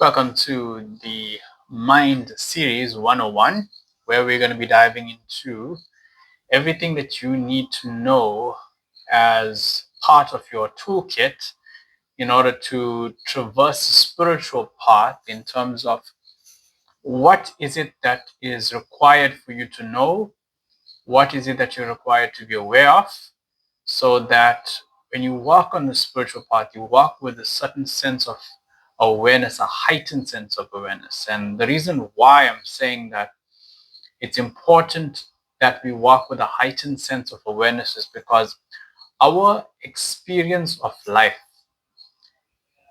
Welcome to the Mind Series 101, where we're going to be diving into everything that you need to know as part of your toolkit in order to traverse the spiritual path in terms of what is it that is required for you to know, what is it that you're required to be aware of, so that when you walk on the spiritual path, you walk with a certain sense of awareness, a heightened sense of awareness. And the reason why I'm saying that it's important that we walk with a heightened sense of awareness is because our experience of life,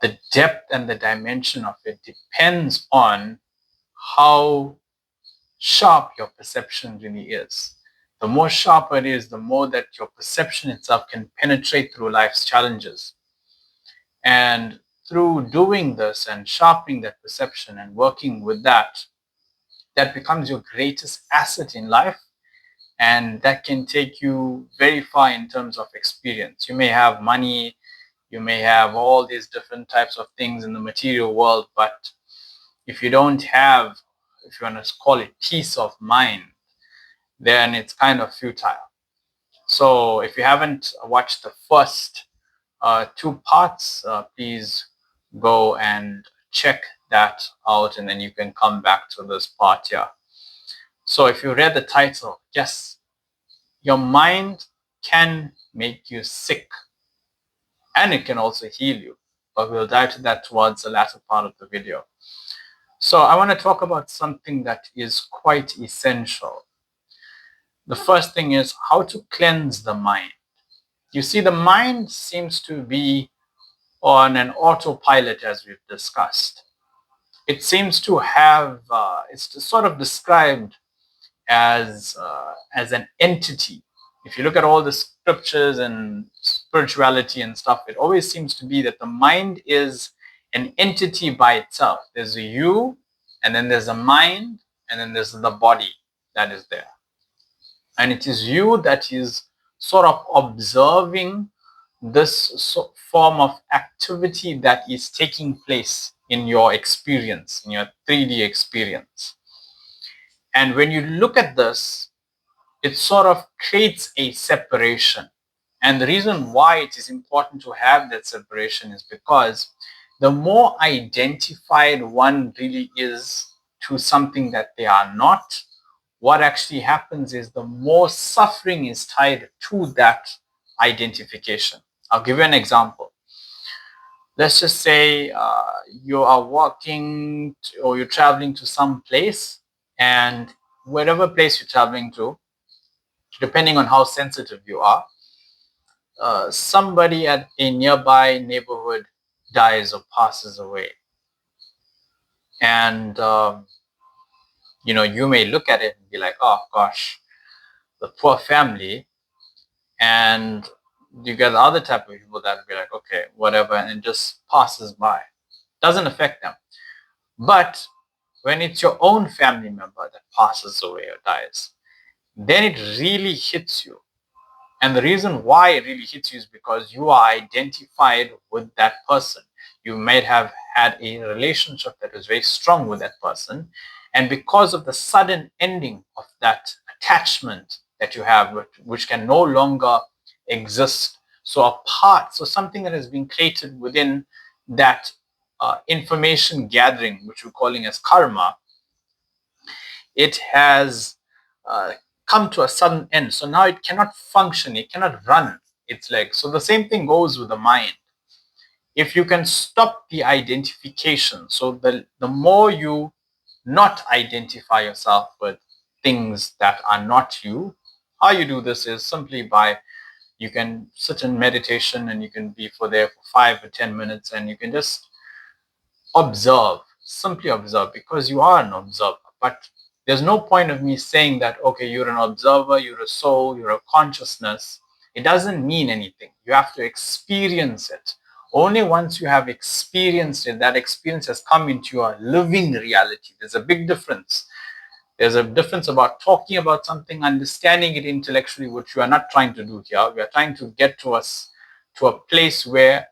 the depth and the dimension of it, depends on how sharp your perception really is. The more sharper it is, the more that your perception itself can penetrate through life's challenges. And through doing this and sharpening that perception and working with that, that becomes your greatest asset in life. And that can take you very far in terms of experience. You may have money, you may have all these different types of things in the material world, but if you don't have, if you want to call it peace of mind, then it's kind of futile. So if you haven't watched the first two parts, please go and check that out, and then you can come back to this part here. So if you read the title, yes, your mind can make you sick and it can also heal you, but we'll dive to that towards the latter part of the video. So I want to talk about something that is quite essential. The first thing is how to cleanse the mind. You see, the mind seems to be on an autopilot, as we've discussed. It seems to have, it's sort of described as an entity. If you look at all the scriptures and spirituality and stuff, it always seems to be that the mind is an entity by itself. There's a you, and then there's a mind, and then there's the body that is there. And it is you that is sort of observing this form of activity that is taking place in your experience, in your 3D experience. And when you look at this, it sort of creates a separation. And the reason why it is important to have that separation is because the more identified one really is to something that they are not, what actually happens is the more suffering is tied to that identification. I'll give you an example. Let's just say you are walking or you're traveling to some place, and wherever place you're traveling to, depending on how sensitive you are, somebody at a nearby neighborhood dies or passes away. And, you may look at it and be like, oh gosh, the poor family. And you get the other type of people that will be like, okay, whatever, and it just passes by. Doesn't affect them. But when it's your own family member that passes away or dies, then it really hits you. And the reason why it really hits you is because you are identified with that person. You might have had a relationship that was very strong with that person. And because of the sudden ending of that attachment that you have, which can no longer exist, so something that has been created within that information gathering, which we're calling as karma, it has come to a sudden end. So now it cannot function, it cannot run its legs. So the same thing goes with the mind. If you can stop the identification, so the more you not identify yourself with things that are not you, how you do this is simply by, you can sit in meditation and you can be there for 5 or 10 minutes and you can just observe, simply observe, because you are an observer. But there's no point of me saying that, okay, you're an observer, you're a soul, you're a consciousness. It doesn't mean anything. You have to experience it. Only once you have experienced it, that experience has come into your living reality. There's a big difference. There's a difference about talking about something, understanding it intellectually, which we are not trying to do here. We are trying to get to a place where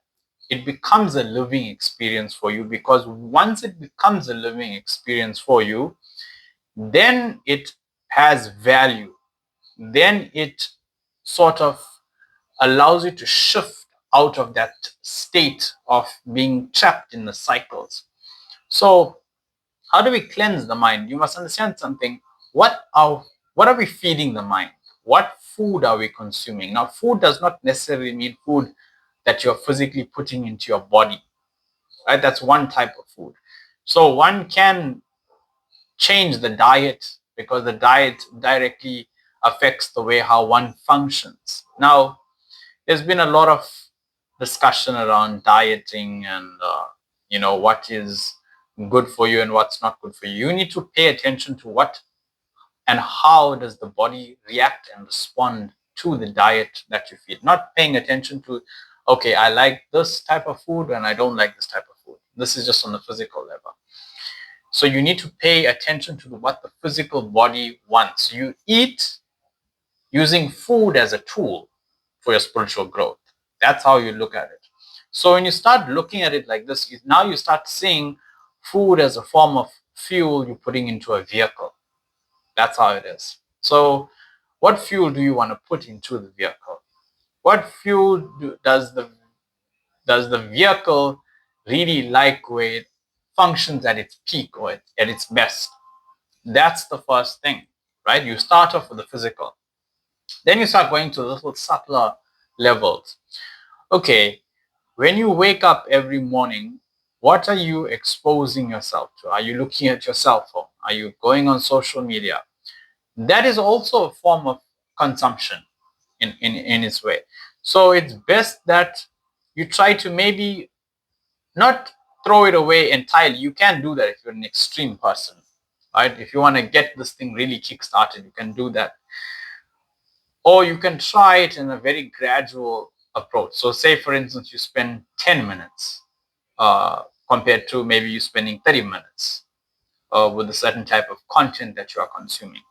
it becomes a living experience for you, because once it becomes a living experience for you, then it has value. Then it sort of allows you to shift out of that state of being trapped in the cycles. So how do we cleanse the mind? You must understand something. What are we feeding the mind? What food are we consuming? Now, food does not necessarily mean food that you're physically putting into your body, right? That's one type of food. So one can change the diet, because the diet directly affects the way how one functions. Now, there's been a lot of discussion around dieting and what is good for you and what's not good for you. You need to pay attention to what and how does the body react and respond to the diet that you feed. Not paying attention to, okay, I like this type of food and I don't like this type of food. This is just on the physical level. So you need to pay attention to what the physical body wants. You eat using food as a tool for your spiritual growth. That's how you look at it. So when you start looking at it like this, now you start seeing food as a form of fuel you're putting into a vehicle. That's how it is. So what fuel do you want to put into the vehicle? What fuel does the vehicle really like where it functions at its peak or at its best? That's the first thing, right? You start off with the physical. Then you start going to little subtler levels. Okay, when you wake up every morning, what are you exposing yourself to? Are you looking at your cell phone? Are you going on social media? That is also a form of consumption in its way. So it's best that you try to maybe not throw it away entirely. You can do that if you're an extreme person, right? If you want to get this thing really kick-started, you can do that. Or you can try it in a very gradual approach. So say, for instance, you spend 10 minutes compared to maybe you spending 30 minutes with a certain type of content that you are consuming.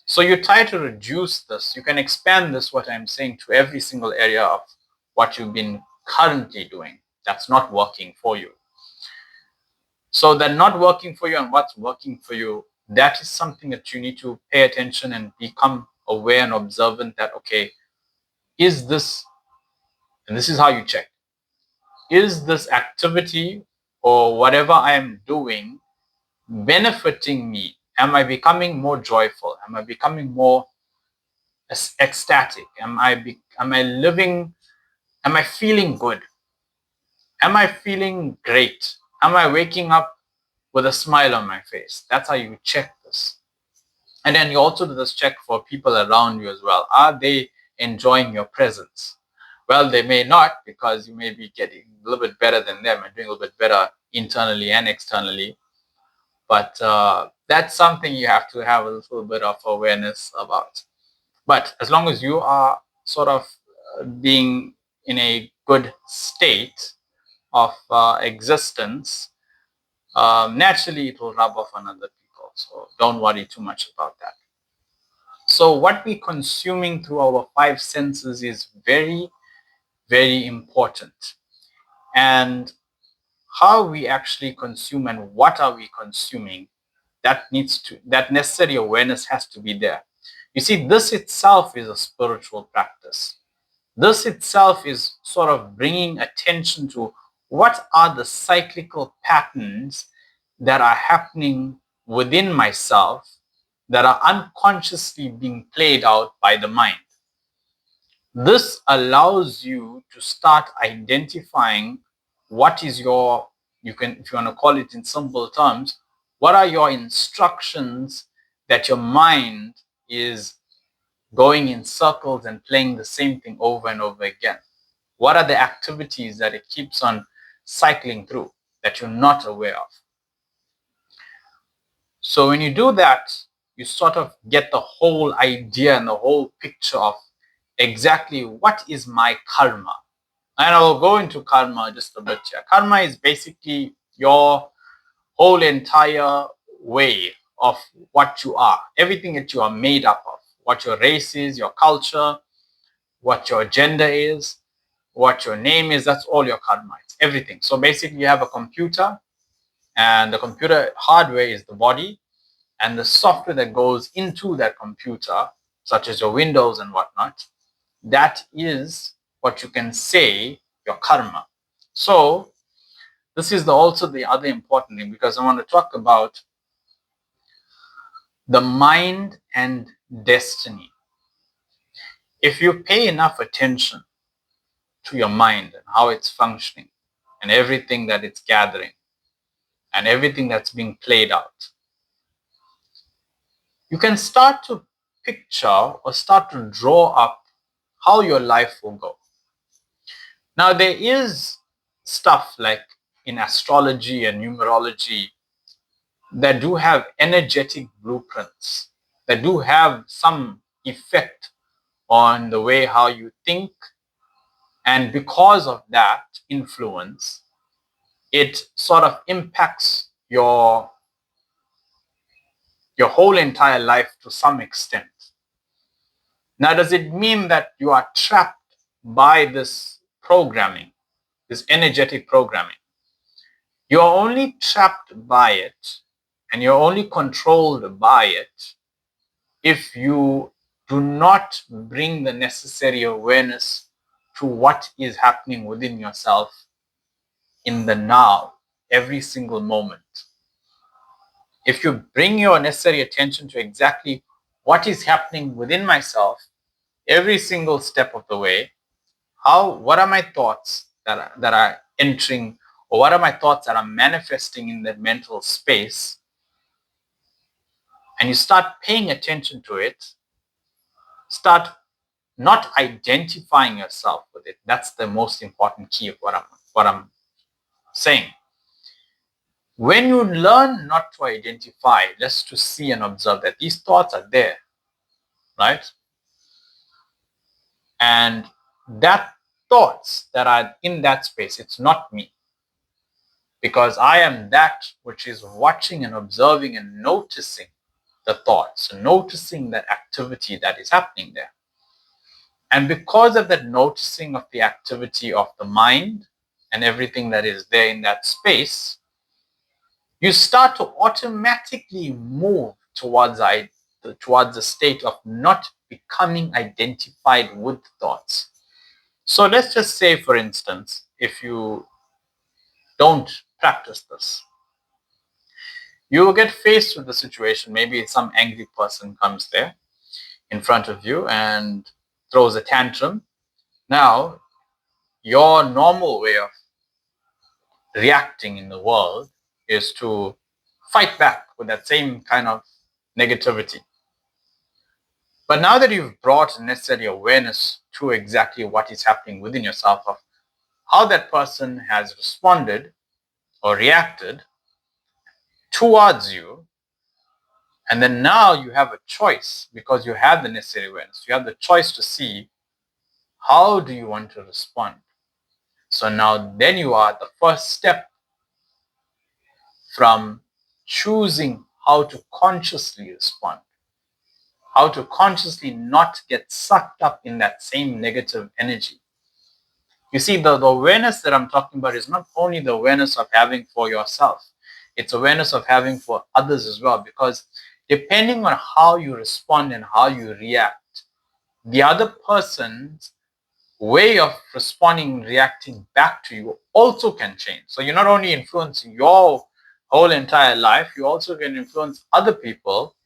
So you try to reduce this. You can expand this, what I'm saying, to every single area of what you've been currently doing that's not working for you. So that not working for you and what's working for you, that is something that you need to pay attention and become aware and observant that, okay, is this, and this is how you check, is this activity or whatever I am doing benefiting me? Am I becoming more joyful? Am I becoming more ecstatic? Am I living? Am I feeling good? Am I feeling great? Am I waking up with a smile on my face? That's how you check this. And then you also do this check for people around you as well. Are they enjoying your presence? Well, they may not, because you may be getting a little bit better than them and doing a little bit better internally and externally. But that's something you have to have a little bit of awareness about. But as long as you are sort of being in a good state of existence, naturally it will rub off on other people. So don't worry too much about that. So what we're consuming through our five senses is very, very important. And how we actually consume and what are we consuming, that necessary awareness has to be there. You see, this itself is a spiritual practice. This itself is sort of bringing attention to what are the cyclical patterns that are happening within myself that are unconsciously being played out by the mind. This allows you to start identifying what is your, if you want to call it in simple terms, what are your instructions that your mind is going in circles and playing the same thing over and over again? What are the activities that it keeps on cycling through that you're not aware of? So when you do that, you sort of get the whole idea and the whole picture of exactly what is my karma. And I will go into karma just a bit here. Karma is basically your whole entire way of what you are, everything that you are made up of, what your race is, your culture, what your gender is, what your name is, that's all your karma. It's everything. So basically you have a computer, and the computer hardware is the body, and the software that goes into that computer, such as your Windows and whatnot, that is what you can say your karma. So this is also the other important thing, because I want to talk about the mind and destiny. If you pay enough attention to your mind and how it's functioning and everything that it's gathering and everything that's being played out, you can start to picture or start to draw up how your life will go. Now, there is stuff like in astrology and numerology that do have energetic blueprints, that do have some effect on the way how you think. And because of that influence, it sort of impacts your whole entire life to some extent. Now, does it mean that you are trapped by this programming, this energetic programming? You're only trapped by it and you're only controlled by it if you do not bring the necessary awareness to what is happening within yourself in the now, every single moment. If you bring your necessary attention to exactly what is happening within myself every single step of the way, what are my thoughts that are entering, or what are my thoughts that are manifesting in that mental space, and you start paying attention to it, start not identifying yourself with it. That's the most important key of what I'm saying. When you learn not to identify, just to see and observe that these thoughts are there, right? And that thoughts that are in that space, it's not me. Because I am that which is watching and observing and noticing the thoughts, noticing that activity that is happening there. And because of that noticing of the activity of the mind and everything that is there in that space, you start to automatically move towards the state of not becoming identified with thoughts. So let's just say, for instance, if you don't practice this, you will get faced with the situation. Maybe some angry person comes there in front of you and throws a tantrum. Now, your normal way of reacting in the world is to fight back with that same kind of negativity. But now that you've brought necessary awareness to exactly what is happening within yourself, of how that person has responded or reacted towards you, and then now you have a choice, because you have the necessary awareness. You have the choice to see, how do you want to respond? So now then you are at the first step from choosing how to consciously respond, how to consciously not get sucked up in that same negative energy. You see, the awareness that I'm talking about is not only the awareness of having for yourself, it's awareness of having for others as well, because depending on how you respond and how you react, the other person's way of responding, reacting back to you also can change. So you're not only influencing your whole entire life, you also can influence other people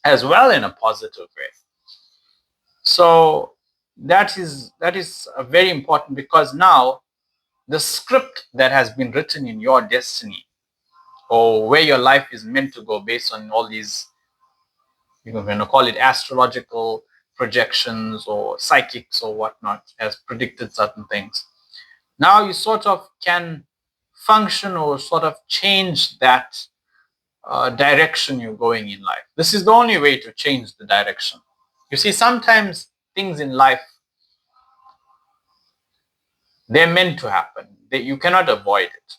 as well in a positive way. So that is very important, because now the script that has been written in your destiny, or where your life is meant to go, based on all these, you're going to call it astrological projections or psychics or whatnot, has predicted certain things. Now you sort of can function or sort of change that direction you're going in life. This is the only way to change the direction. You see, sometimes things in life, they're meant to happen. You cannot avoid it.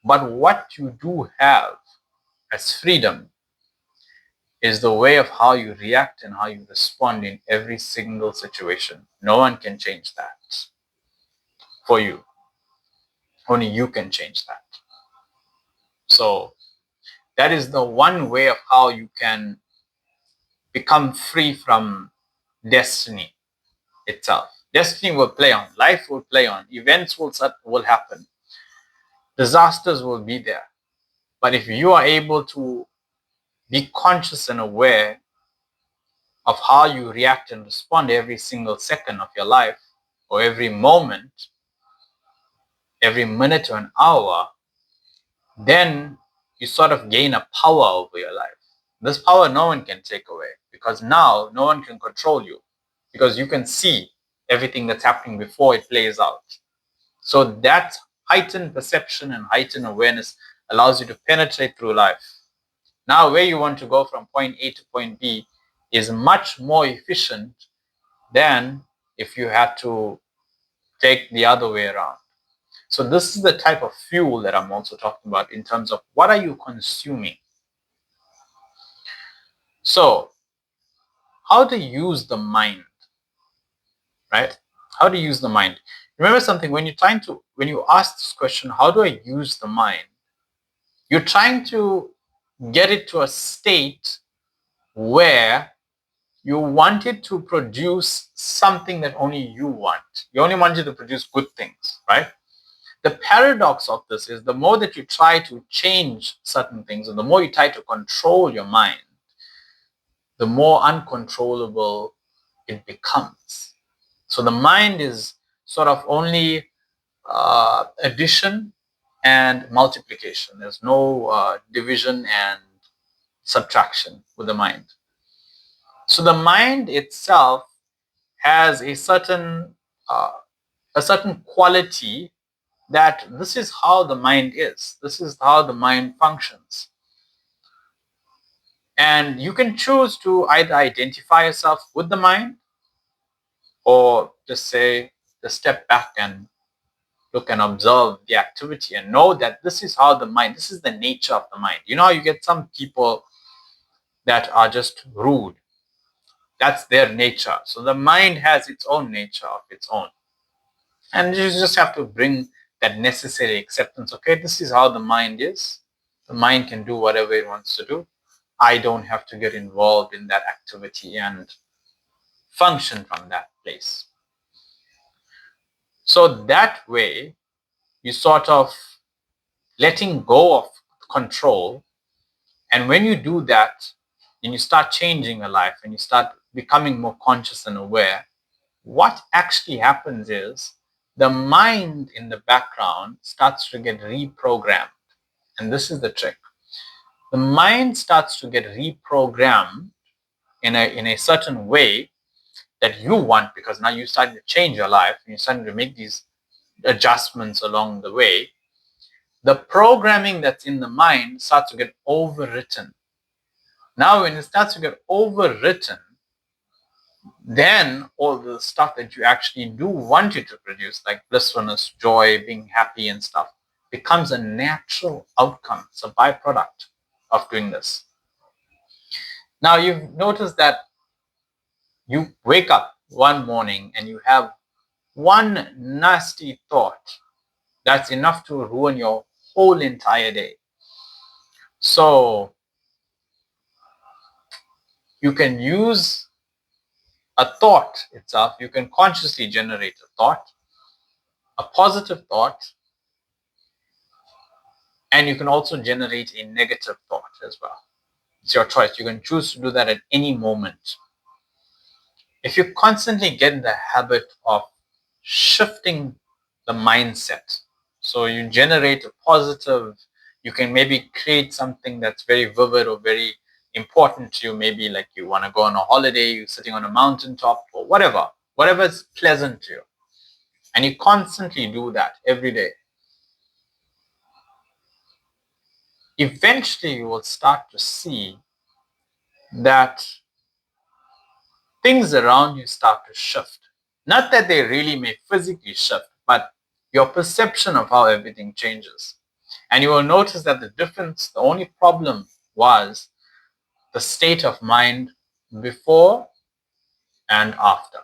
But what you do have as freedom is the way of how you react and how you respond in every single situation. No one can change that. for you. Only you can change that. So that is the one way of how you can become free from destiny itself. Destiny will play on, life will play on, events will happen, disasters will be there. But if you are able to be conscious and aware of how you react and respond every single second of your life, or every moment, every minute or an hour, then you sort of gain a power over your life. This power no one can take away, because now no one can control you, because you can see everything that's happening before it plays out. So that heightened perception and heightened awareness allows you to penetrate through life. Now, where you want to go from point A to point B is much more efficient than if you had to take the other way around. So this is the type of fuel that I'm also talking about in terms of what are you consuming. So how to use the mind, right? How to use the mind. Remember something, when you ask this question, how do I use the mind? You're trying to get it to a state where you want it to produce something that only you want. You only want it to produce good things, right? The paradox of this is the more that you try to change certain things, and the more you try to control your mind, the more uncontrollable it becomes. So the mind is sort of only addition and multiplication. There's no division and subtraction with the mind. So the mind itself has a certain quality that this is how the mind is. This is how the mind functions. And you can choose to either identify yourself with the mind, or just say, just step back and look and observe the activity and know that this is how the mind, this is the nature of the mind. You know how you get some people that are just rude. That's their nature. So the mind has its own nature of its own. And you just have to bring that necessary acceptance. Okay, this is how the mind is. The mind can do whatever it wants to do. I don't have to get involved in that activity and function from that place. So that way, you sort of letting go of control. And when you do that, and you start changing your life and you start becoming more conscious and aware, what actually happens is the mind in the background starts to get reprogrammed. And this is the trick. The mind starts to get reprogrammed in a certain way that you want, because now you're starting to change your life and you're starting to make these adjustments along the way. The programming that's in the mind starts to get overwritten. Now, when it starts to get overwritten, then all the stuff that you actually do want it to produce, like blissfulness, joy, being happy and stuff, becomes a natural outcome. It's a byproduct of doing this. Now, you've noticed that you wake up one morning and you have one nasty thought that's enough to ruin your whole entire day. So you can use a thought itself. You can consciously generate a thought, a positive thought, and you can also generate a negative thought as well. It's your choice. You can choose to do that at any moment. If you constantly get in the habit of shifting the mindset, so you generate a positive, you can maybe create something that's very vivid or very important to you. Maybe like you want to go on a holiday, you're sitting on a mountaintop or whatever is pleasant to you. And you constantly do that every day. Eventually you will start to see that things around you start to shift. Not that they really may physically shift, but your perception of how everything changes. And you will notice that the only problem was the state of mind before and after.